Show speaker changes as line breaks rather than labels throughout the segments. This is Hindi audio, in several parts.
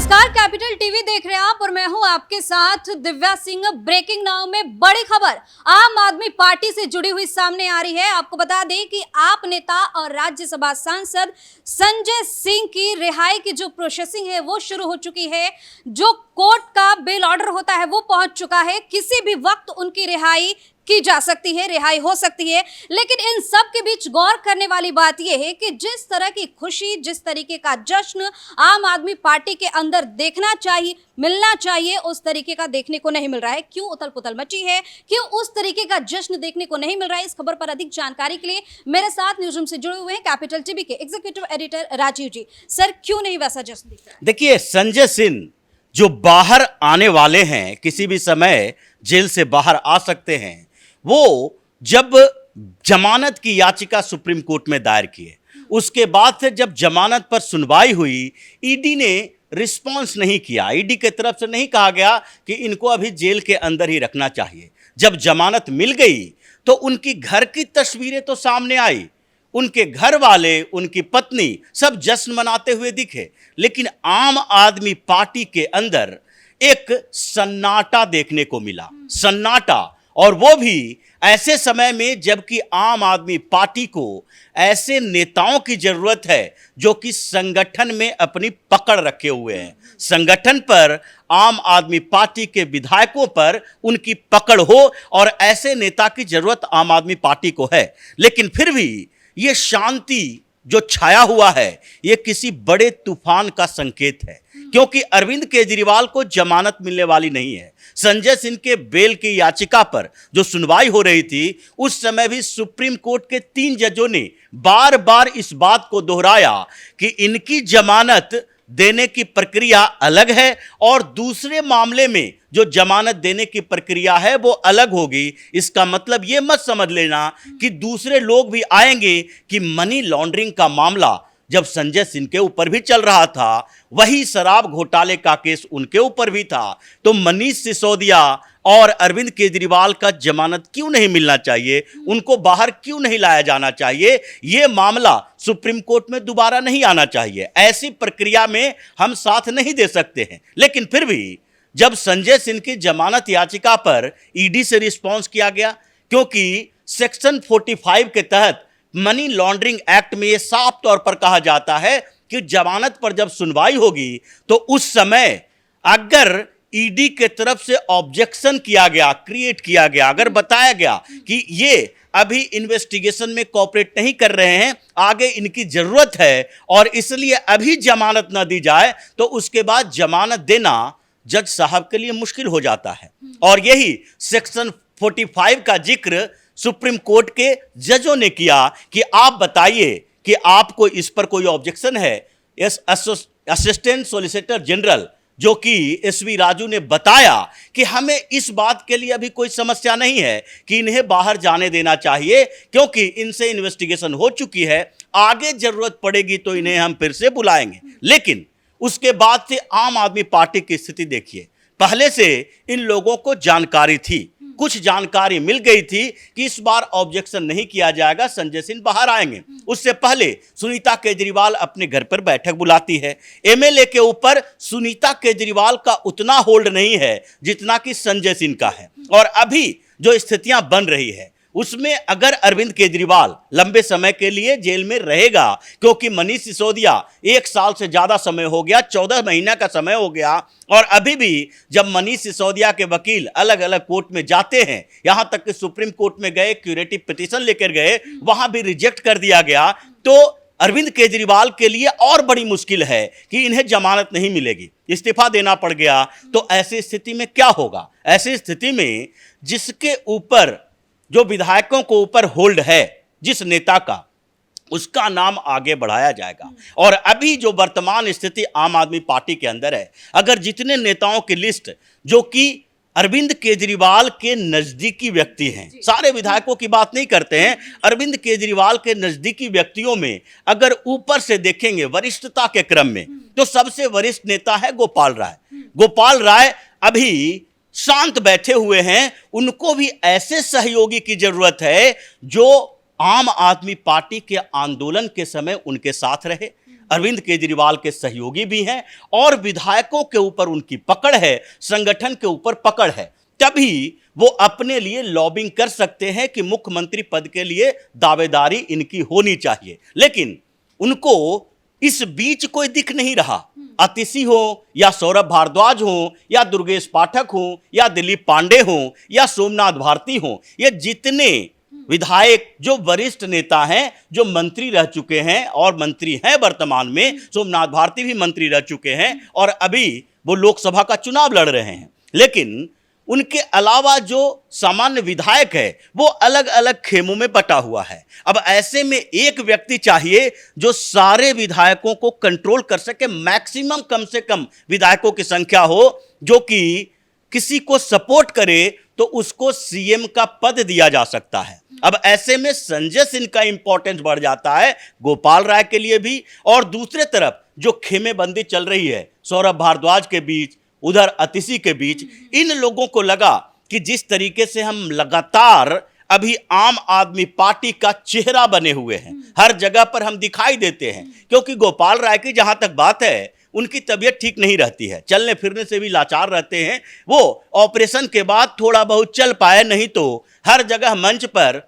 नमस्कार, कैपिटल टीवी देख रहे हैं आप और मैं हूं आपके साथ दिव्या सिंह। ब्रेकिंग नाउ में बड़ी खबर आम आदमी पार्टी से जुड़ी हुई सामने आ रही है। आपको बता दें कि आप नेता और राज्यसभा सांसद संजय सिंह की रिहाई की जो प्रोसेसिंग है वो शुरू हो चुकी है। जो कोर्ट का बेल ऑर्डर होता है वो पहुंच चुका है। किसी भी वक्त उनकी रिहाई की जा सकती है, रिहाई हो सकती है। लेकिन इन सब के बीच गौर करने वाली बात यह है कि जिस तरह की खुशी, जिस तरीके का जश्न आम आदमी पार्टी के अंदर देखना चाहिए, मिलना चाहिए, उस तरीके का देखने को नहीं मिल रहा है। क्यों उथल पुथल मची है, क्यों उस तरीके का जश्न देखने को नहीं मिल रहा है, इस खबर पर अधिक जानकारी के लिए मेरे साथ न्यूज़ रूम से जुड़े हुए हैं कैपिटल टीवी के एग्जीक्यूटिव एडिटर राजीव जी। सर, क्यों नहीं वैसा जश्न दिख रहा है?
देखिए, संजय सिंह जो बाहर आने वाले हैं, किसी भी समय जेल से बाहर आ सकते हैं, वो जब जमानत की याचिका सुप्रीम कोर्ट में दायर की है, उसके बाद से जब जमानत पर सुनवाई हुई, ईडी ने रिस्पांस नहीं किया। ईडी के तरफ से नहीं कहा गया कि इनको अभी जेल के अंदर ही रखना चाहिए। जब जमानत मिल गई तो उनकी घर की तस्वीरें तो सामने आई, उनके घर वाले, उनकी पत्नी सब जश्न मनाते हुए दिखे। लेकिन आम आदमी पार्टी के अंदर एक सन्नाटा देखने को मिला, सन्नाटा, और वो भी ऐसे समय में जबकि आम आदमी पार्टी को ऐसे नेताओं की जरूरत है जो कि संगठन में अपनी पकड़ रखे हुए हैं। संगठन पर, आम आदमी पार्टी के विधायकों पर उनकी पकड़ हो, और ऐसे नेता की जरूरत आम आदमी पार्टी को है। लेकिन फिर भी ये शांति जो छाया हुआ है, ये किसी बड़े तूफान का संकेत है, क्योंकि अरविंद केजरीवाल को जमानत मिलने वाली नहीं है। संजय सिंह के बेल की याचिका पर जो सुनवाई हो रही थी, उस समय भी सुप्रीम कोर्ट के 3 जजों ने बार बार इस बात को दोहराया कि इनकी जमानत देने की प्रक्रिया अलग है और दूसरे मामले में जो जमानत देने की प्रक्रिया है वो अलग होगी। इसका मतलब ये मत समझ लेना कि दूसरे लोग भी आएंगे कि मनी लॉन्ड्रिंग का मामला जब संजय सिंह के ऊपर भी चल रहा था, वही शराब घोटाले का केस उनके ऊपर भी था, तो मनीष सिसोदिया और अरविंद केजरीवाल का जमानत क्यों नहीं मिलना चाहिए, उनको बाहर क्यों नहीं लाया जाना चाहिए, ये मामला सुप्रीम कोर्ट में दोबारा नहीं आना चाहिए। ऐसी प्रक्रिया में हम साथ नहीं दे सकते हैं। लेकिन फिर भी जब संजय सिंह की जमानत याचिका पर ईडी से रिस्पॉन्स किया गया, क्योंकि सेक्शन 45 के तहत मनी लॉन्ड्रिंग एक्ट में यह साफ तौर पर कहा जाता है कि जमानत पर जब सुनवाई होगी तो उस समय अगर ईडी के तरफ से ऑब्जेक्शन किया गया, क्रिएट किया गया, अगर बताया गया कि ये अभी इन्वेस्टिगेशन में कोऑपरेट नहीं कर रहे हैं, आगे इनकी जरूरत है और इसलिए अभी जमानत ना दी जाए, तो उसके बाद जमानत देना जज साहब के लिए मुश्किल हो जाता है। और यही सेक्शन 45 का जिक्र सुप्रीम कोर्ट के जजों ने किया कि आप बताइए कि आपको इस पर कोई ऑब्जेक्शन है। असिस्टेंट सॉलिसिटर जनरल जो कि एसवी राजू ने बताया कि हमें इस बात के लिए अभी कोई समस्या नहीं है कि इन्हें बाहर जाने देना चाहिए, क्योंकि इनसे इन्वेस्टिगेशन हो चुकी है, आगे जरूरत पड़ेगी तो इन्हें हम फिर से बुलाएंगे। लेकिन उसके बाद से आम आदमी पार्टी की स्थिति देखिए। पहले से इन लोगों को जानकारी थी, कुछ जानकारी मिल गई थी कि इस बार ऑब्जेक्शन नहीं किया जाएगा, संजय सिंह बाहर आएंगे। उससे पहले सुनीता केजरीवाल अपने घर पर बैठक बुलाती है। एमएलए के ऊपर सुनीता केजरीवाल का उतना होल्ड नहीं है जितना कि संजय सिंह का है। और अभी जो स्थितियां बन रही है उसमें अगर अरविंद केजरीवाल लंबे समय के लिए जेल में रहेगा, क्योंकि मनीष सिसोदिया 1 साल से ज्यादा समय हो गया, 14 महीना का समय हो गया, और अभी भी जब मनीष सिसोदिया के वकील अलग अलग कोर्ट में जाते हैं, यहां तक कि सुप्रीम कोर्ट में गए, क्यूरेटिव पिटीशन लेकर गए, वहां भी रिजेक्ट कर दिया गया, तो अरविंद केजरीवाल के लिए और बड़ी मुश्किल है कि इन्हें जमानत नहीं मिलेगी, इस्तीफा देना पड़ गया। तो ऐसी स्थिति में क्या होगा? ऐसी स्थिति में जिसके ऊपर, जो विधायकों को ऊपर होल्ड है, जिस नेता का, उसका नाम आगे बढ़ाया जाएगा। और अभी जो वर्तमान स्थिति आम आदमी पार्टी के अंदर है, अगर जितने नेताओं की लिस्ट जो कि अरविंद केजरीवाल के नजदीकी व्यक्ति हैं, सारे विधायकों की बात नहीं करते हैं, अरविंद केजरीवाल के नजदीकी व्यक्तियों में अगर ऊपर से देखेंगे वरिष्ठता के क्रम में, तो सबसे वरिष्ठ नेता है गोपाल राय। गोपाल राय अभी शांत बैठे हुए हैं, उनको भी ऐसे सहयोगी की जरूरत है जो आम आदमी पार्टी के आंदोलन के समय उनके साथ रहे। अरविंद केजरीवाल के सहयोगी भी हैं और विधायकों के ऊपर उनकी पकड़ है, संगठन के ऊपर पकड़ है, तभी वो अपने लिए लॉबिंग कर सकते हैं कि मुख्यमंत्री पद के लिए दावेदारी इनकी होनी चाहिए। लेकिन उनको इस बीच कोई दिख नहीं रहा। अतिशी हो या सौरभ भारद्वाज हो या दुर्गेश पाठक हो या दिलीप पांडे हो या सोमनाथ भारती हो, ये जितने विधायक जो वरिष्ठ नेता हैं, जो मंत्री रह चुके हैं और मंत्री हैं वर्तमान में, सोमनाथ भारती भी मंत्री रह चुके हैं और अभी वो लोकसभा का चुनाव लड़ रहे हैं, लेकिन उनके अलावा जो सामान्य विधायक है वो अलग अलग खेमों में बटा हुआ है। अब ऐसे में एक व्यक्ति चाहिए जो सारे विधायकों को कंट्रोल कर सके, मैक्सिमम कम से कम विधायकों की संख्या हो, जो कि किसी को सपोर्ट करे तो उसको सीएम का पद दिया जा सकता है। अब ऐसे में संजय सिंह का इंपॉर्टेंस बढ़ जाता है गोपाल राय के लिए भी, और दूसरे तरफ जो खेमेबंदी चल रही है सौरभ भारद्वाज के बीच, उधर अतिशी के बीच, इन लोगों को लगा कि जिस तरीके से हम लगातार अभी आम आदमी पार्टी का चेहरा बने हुए हैं, हर जगह पर हम दिखाई देते हैं, क्योंकि गोपाल राय की जहां तक बात है उनकी तबीयत ठीक नहीं रहती है, चलने फिरने से भी लाचार रहते हैं। वो ऑपरेशन के बाद थोड़ा बहुत चल पाए, नहीं तो हर जगह मंच पर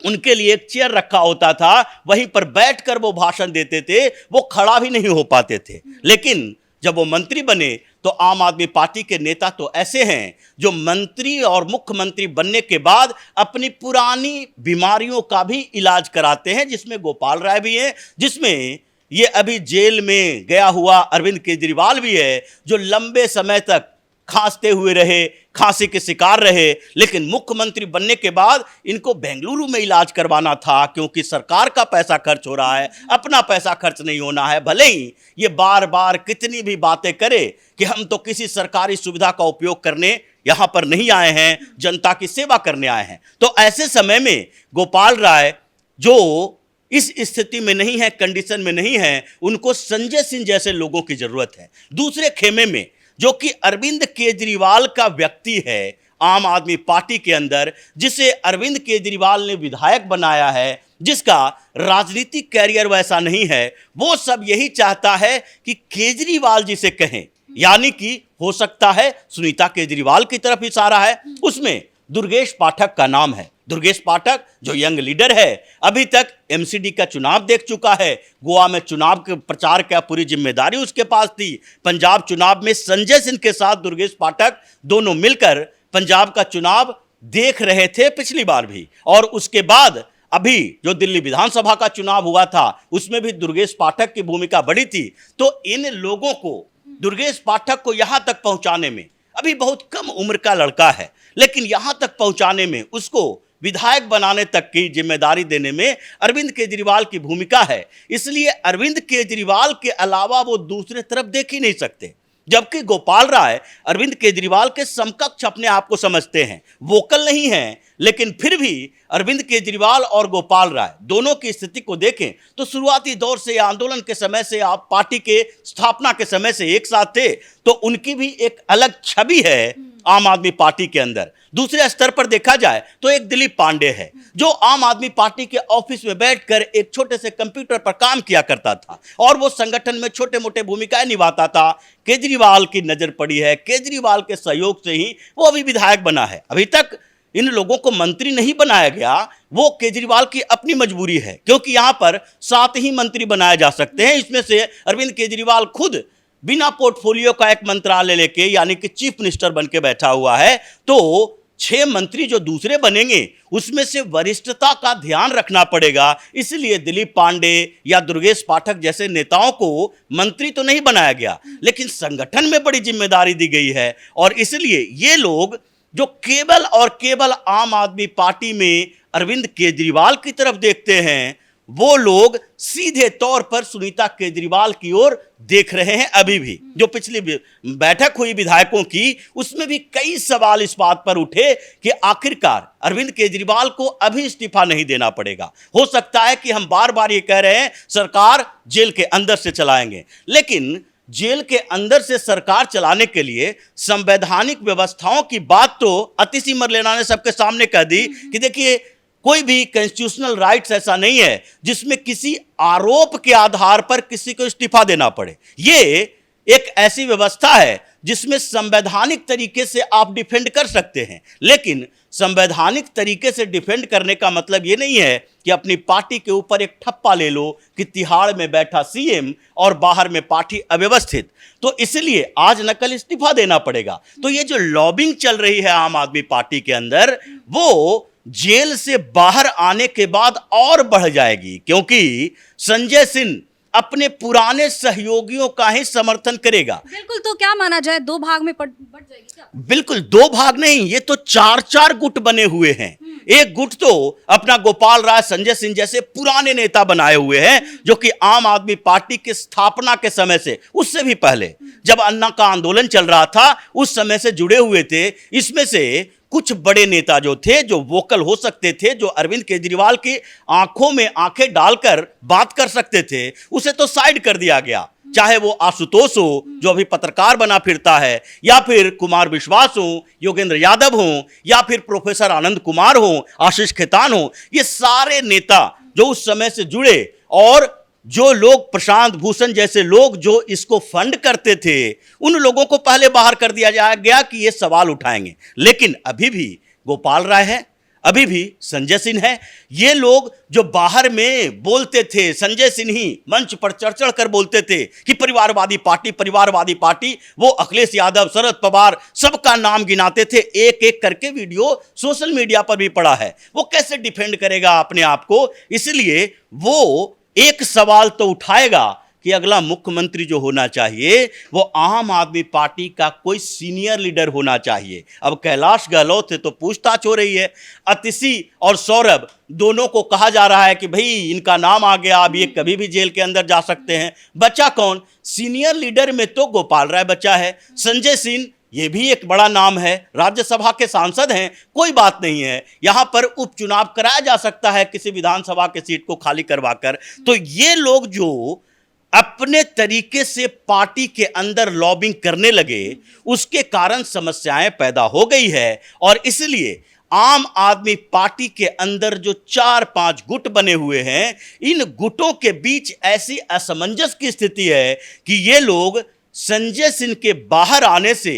उनके लिए एक चेयर रखा होता था, वहीं पर बैठकर वो भाषण देते थे, वो खड़ा भी नहीं हो पाते थे। लेकिन जब वो मंत्री बने तो आम आदमी पार्टी के नेता तो ऐसे हैं जो मंत्री और मुख्यमंत्री बनने के बाद अपनी पुरानी बीमारियों का भी इलाज कराते हैं, जिसमें गोपाल राय भी हैं, जिसमें ये अभी जेल में गया हुआ अरविंद केजरीवाल भी है, जो लंबे समय तक खांसते हुए रहे, खांसी के शिकार रहे, लेकिन मुख्यमंत्री बनने के बाद इनको बेंगलुरु में इलाज करवाना था, क्योंकि सरकार का पैसा खर्च हो रहा है, अपना पैसा खर्च नहीं होना है। भले ही ये बार बार कितनी भी बातें करे कि हम तो किसी सरकारी सुविधा का उपयोग करने यहाँ पर नहीं आए हैं, जनता की सेवा करने आए हैं। तो ऐसे समय में गोपाल राय जो इस स्थिति में नहीं है, कंडीशन में नहीं है, उनको संजय सिंह जैसे लोगों की जरूरत है। दूसरे खेमे में जो कि अरविंद केजरीवाल का व्यक्ति है आम आदमी पार्टी के अंदर, जिसे अरविंद केजरीवाल ने विधायक बनाया है, जिसका राजनीतिक कैरियर वैसा नहीं है, वो सब यही चाहता है कि केजरीवाल जी से कहें, यानी कि हो सकता है सुनीता केजरीवाल की तरफ इशारा है। उसमें दुर्गेश पाठक का नाम है। दुर्गेश पाठक जो यंग लीडर है, अभी तक एमसीडी का चुनाव देख चुका है, गोवा में चुनाव के प्रचार का पूरी जिम्मेदारी उसके पास थी, पंजाब चुनाव में संजय सिंह के साथ दुर्गेश पाठक दोनों मिलकर पंजाब का चुनाव देख रहे थे पिछली बार भी, और उसके बाद अभी जो दिल्ली विधानसभा का चुनाव हुआ था उसमें भी दुर्गेश पाठक की भूमिका बड़ी थी। तो इन लोगों को, दुर्गेश पाठक को यहां तक पहुंचाने में, अभी बहुत कम उम्र का लड़का है, लेकिन यहां तक पहुंचाने में, उसको विधायक बनाने तक की जिम्मेदारी देने में अरविंद केजरीवाल की भूमिका है। इसलिए अरविंद केजरीवाल के अलावा वो दूसरे तरफ देख ही नहीं सकते। जबकि गोपाल राय अरविंद केजरीवाल के समकक्ष अपने आप को समझते हैं, वोकल नहीं हैं, लेकिन फिर भी अरविंद केजरीवाल और गोपाल राय दोनों की स्थिति को देखें तो शुरुआती दौर से, आंदोलन के समय से, आप पार्टी के स्थापना के समय से एक साथ थे, तो उनकी भी एक अलग छवि है आम आदमी पार्टी के अंदर। दूसरे स्तर पर देखा जाए तो एक दिलीप पांडे है, जो आम आदमी पार्टी के ऑफिस में बैठकर एक छोटे से कंप्यूटर पर काम किया करता था और वो संगठन में छोटे मोटे भूमिकाएं निभाता था। केजरीवाल की नजर पड़ी है, केजरीवाल के सहयोग से ही वो अभी विधायक बना है। अभी तक इन लोगों को मंत्री नहीं बनाया गया, वो केजरीवाल की अपनी मजबूरी है, क्योंकि यहां पर 7 ही मंत्री बनाए जा सकते हैं। इसमें से अरविंद केजरीवाल खुद बिना पोर्टफोलियो का एक मंत्रालय लेके, यानी कि चीफ मिनिस्टर बन के बैठा हुआ है। तो 6 मंत्री जो दूसरे बनेंगे उसमें से वरिष्ठता का ध्यान रखना पड़ेगा। इसलिए दिलीप पांडे या दुर्गेश पाठक जैसे नेताओं को मंत्री तो नहीं बनाया गया, लेकिन संगठन में बड़ी जिम्मेदारी दी गई है, और इसलिए ये लोग जो केवल और केवल आम आदमी पार्टी में अरविंद केजरीवाल की तरफ देखते हैं, वो लोग सीधे तौर पर सुनीता केजरीवाल की ओर देख रहे हैं। अभी भी जो पिछली बैठक हुई विधायकों की, उसमें भी कई सवाल इस बात पर उठे कि आखिरकार अरविंद केजरीवाल को अभी इस्तीफा नहीं देना पड़ेगा। हो सकता है कि हम बार बार ये कह रहे हैं सरकार जेल के अंदर से चलाएंगे, लेकिन जेल के अंदर से सरकार चलाने के लिए संवैधानिक व्यवस्थाओं की बात तो अतिशी मरलेना ने सबके सामने कह दी कि देखिए कोई भी कॉन्स्टिट्यूशनल राइट्स ऐसा नहीं है जिसमें किसी आरोप के आधार पर किसी को इस्तीफा देना पड़े। ये एक ऐसी व्यवस्था है जिसमें संवैधानिक तरीके से आप डिफेंड कर सकते हैं, लेकिन संवैधानिक तरीके से डिफेंड करने का मतलब ये नहीं है कि अपनी पार्टी के ऊपर एक ठप्पा ले लो कि तिहाड़ में बैठा सीएम और बाहर में पार्टी अव्यवस्थित, तो इसलिए आज न कल इस्तीफा देना पड़ेगा। तो ये जो लॉबिंग चल रही है आम आदमी पार्टी के अंदर, वो जेल से बाहर आने के बाद और बढ़ जाएगी, क्योंकि संजय सिंह अपने पुराने सहयोगियों का ही समर्थन करेगा।
बिल्कुल, तो क्या माना जाए, दो भाग में बढ़ जाएगी क्या?
बिल्कुल, दो भाग नहीं, ये तो चार चार गुट बने हुए हैं। एक गुट तो अपना गोपाल राय, संजय सिंह जैसे पुराने नेता बनाए हुए हैं, जो कि आम आदमी पार्टी की स्थापना के समय से, उससे भी पहले जब अन्ना का आंदोलन चल रहा था उस समय से जुड़े हुए थे। इसमें से कुछ बड़े नेता जो थे, जो वोकल हो सकते थे, जो अरविंद केजरीवाल की आंखों में आंखें डालकर बात कर सकते थे, उसे तो साइड कर दिया गया। चाहे वो आशुतोष हो जो अभी पत्रकार बना फिरता है, या फिर कुमार विश्वास हो, योगेंद्र यादव हो, या फिर प्रोफेसर आनंद कुमार हो, आशीष खेतान हो, ये सारे नेता जो उस समय से जुड़े, और जो लोग, प्रशांत भूषण जैसे लोग जो इसको फंड करते थे, उन लोगों को पहले बाहर कर दिया गया कि ये सवाल उठाएंगे। लेकिन अभी भी गोपाल राय है, अभी भी संजय सिंह है। ये लोग जो बाहर में बोलते थे, संजय सिंह ही मंच पर चढ़ चढ़ कर बोलते थे कि परिवारवादी पार्टी, वो अखिलेश यादव, शरद पवार, सबका नाम गिनाते थे। एक एक करके वीडियो सोशल मीडिया पर भी पड़ा है। वो कैसे डिफेंड करेगा अपने आप को? इसलिए वो एक सवाल तो उठाएगा कि अगला मुख्यमंत्री जो होना चाहिए वो आम आदमी पार्टी का कोई सीनियर लीडर होना चाहिए। अब कैलाश गहलोत से तो पूछताछ हो रही है। अतिशी और सौरभ दोनों को कहा जा रहा है कि भाई इनका नाम आ गया, अब ये कभी भी जेल के अंदर जा सकते हैं। बचा कौन? सीनियर लीडर में तो गोपाल राय बचा है। संजय सिंह ये भी एक बड़ा नाम है, राज्यसभा के सांसद हैं, कोई बात नहीं है। यहां पर उपचुनाव कराया जा सकता है किसी विधानसभा के सीट को खाली करवाकर। तो ये लोग जो अपने तरीके से पार्टी के अंदर लॉबिंग करने लगे, उसके कारण समस्याएं पैदा हो गई है। और इसलिए आम आदमी पार्टी के अंदर जो 4-5 गुट बने हुए हैं, इन गुटों के बीच ऐसी असमंजस की स्थिति है कि ये लोग संजय सिंह के बाहर आने से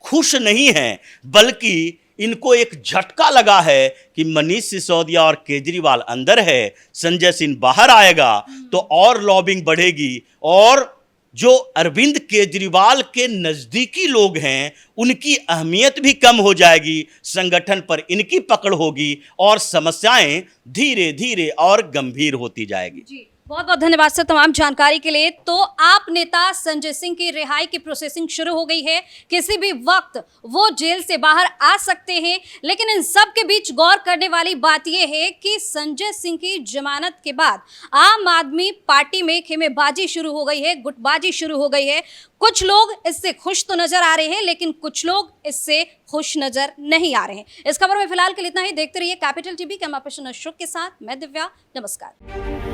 खुश नहीं हैं, बल्कि इनको एक झटका लगा है कि मनीष सिसोदिया और केजरीवाल अंदर है, संजय सिंह बाहर आएगा तो और लॉबिंग बढ़ेगी, और जो अरविंद केजरीवाल के नजदीकी लोग हैं उनकी अहमियत भी कम हो जाएगी, संगठन पर इनकी पकड़ होगी और समस्याएं धीरे धीरे और गंभीर होती जाएगी।
बहुत बहुत धन्यवाद सर तमाम जानकारी के लिए। तो आप नेता संजय सिंह की रिहाई की प्रोसेसिंग शुरू हो गई है, किसी भी वक्त वो जेल से बाहर आ सकते हैं। लेकिन इन सब के बीच गौर करने वाली बात यह है कि संजय सिंह की जमानत के बाद आम आदमी पार्टी में खेमेबाजी शुरू हो गई है, गुटबाजी शुरू हो गई है। कुछ लोग इससे खुश तो नजर आ रहे हैं, लेकिन कुछ लोग इससे खुश नजर नहीं आ रहे हैं। इस खबर में फिलहाल के लिए इतना ही। देखते रहिए capital TV. Camera person Ashok के साथ मैं दिव्या। नमस्कार।